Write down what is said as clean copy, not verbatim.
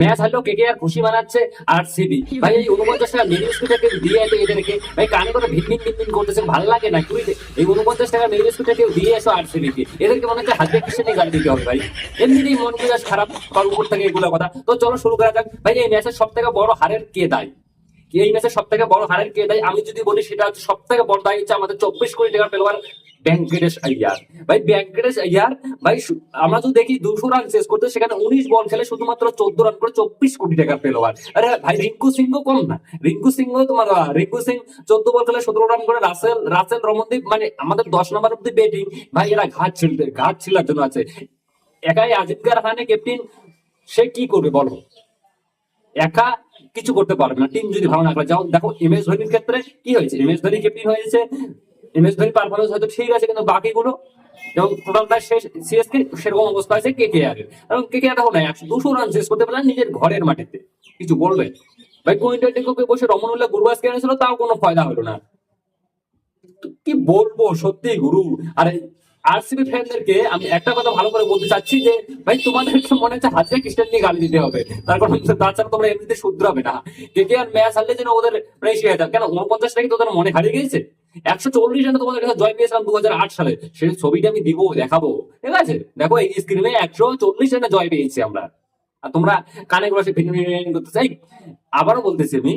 Match হারলেও কে আর খুশি মানাচ্ছে RCB. ভাই এই 49 টাকা মেরিস্কুটাকে দিয়ে এসে এদেরকে ভাই কানে করে ভিন ভিন ভিন ভিন করতেছে, ভালো লাগে না তুই এই 49 টাকা মেরিস্কুটাকে দিয়ে এসো আরসিবি কে, এদেরকে মনে হচ্ছে হাতে কিসে গালি দিতে হবে ভাই। এমনিতেই মন মেজাজ খারাপ কার উপর থেকে এগুলো কথা। তো চলো শুরু করা যাক। ভাই এই ম্যাচের সব থেকে বড় হারের কে দায়ী? এই ম্যাচের সব থেকে বড় হারের কে দায়ী আমি যদি বলি, সেটা হচ্ছে সব থেকে বড় দায়ী হচ্ছে আমাদের 24 কোটি টাকার প্লেয়ার ভেঙ্কটেশ আইয়ার। ভাই ভেঙ্কটেশ আইয়ার ভাই আমরা যদি দেখি 200 রান শেষ করতে, সেখানে 19 বল খেলে শুধুমাত্র 14 রান করে 24 কোটি টাকার প্লেয়ার। আরে ভাই রিঙ্কু সিংহ কম না, রিঙ্কু সিং 14 বল খেলে 17 রান করে। রাসেল রাসেল রমনদীপ মানে আমাদের 10 নম্বর অব্দি ব্যাটিং ভাই, এরা ঘাট ছিলার জন্য আছে। একাই আজিমকার খানে ক্যাপ্টেন, সে কি করবে বলো? একা কিছু করতে পারবে না টিম যদি ভালো না করে। যাও দেখো এম এস ধোনির ক্ষেত্রে কি হয়েছে, এম এস ধোনি ক্যাপ্টেন হয়েছে, এম এস ধোনি পারফরমেন্স হয়তো ঠিক আছে, কিন্তু বাকিগুলো এবং টোটালটা শেষ সিএসকে সেরকম অবস্থা আছে কে কে আর এর। এবং কে কে আর দেখো না 200 রান শেষ করতে পারলেন নিজের ঘরের মাটিতে, কিছু বলবে? ভাই কোয়েন্টার টেকোকে বসে রমনুল্লাহ গুরবাজকে এনেছিল, তাও কোনো ফায়দা হলো না। তো কি বলবো সত্যি গুরু। আর আরসিবি ফ্যানদেরকে আমি একটা কথা ভালো করে বলতে চাচ্ছি যে ভাই তোমাদেরকে মনে হচ্ছে হাজিরা খ্রিস্টান নিয়ে গালি দিতে হবে, তার কারণ তাছাড়া তোমরা এমনিতে শুধরাবে না। কে কে আর ম্যাচ হারলে যেন ওদের বেশি হয়ে যায় কেন? 49 টাকা তোদের মনে হারিয়ে গিয়েছে। 140 রানে তোমাদের কাছে জয় পেয়েছিলাম 2008 সালে, সেই ছবিটা আমি দিব, দেখাবো, ঠিক আছে? দেখো এই স্ক্রিনে 140 রানে জয় পেয়েছি আমরা, আর তোমরা কানে করে করতে চাই। আবারও বলতেছি আমি,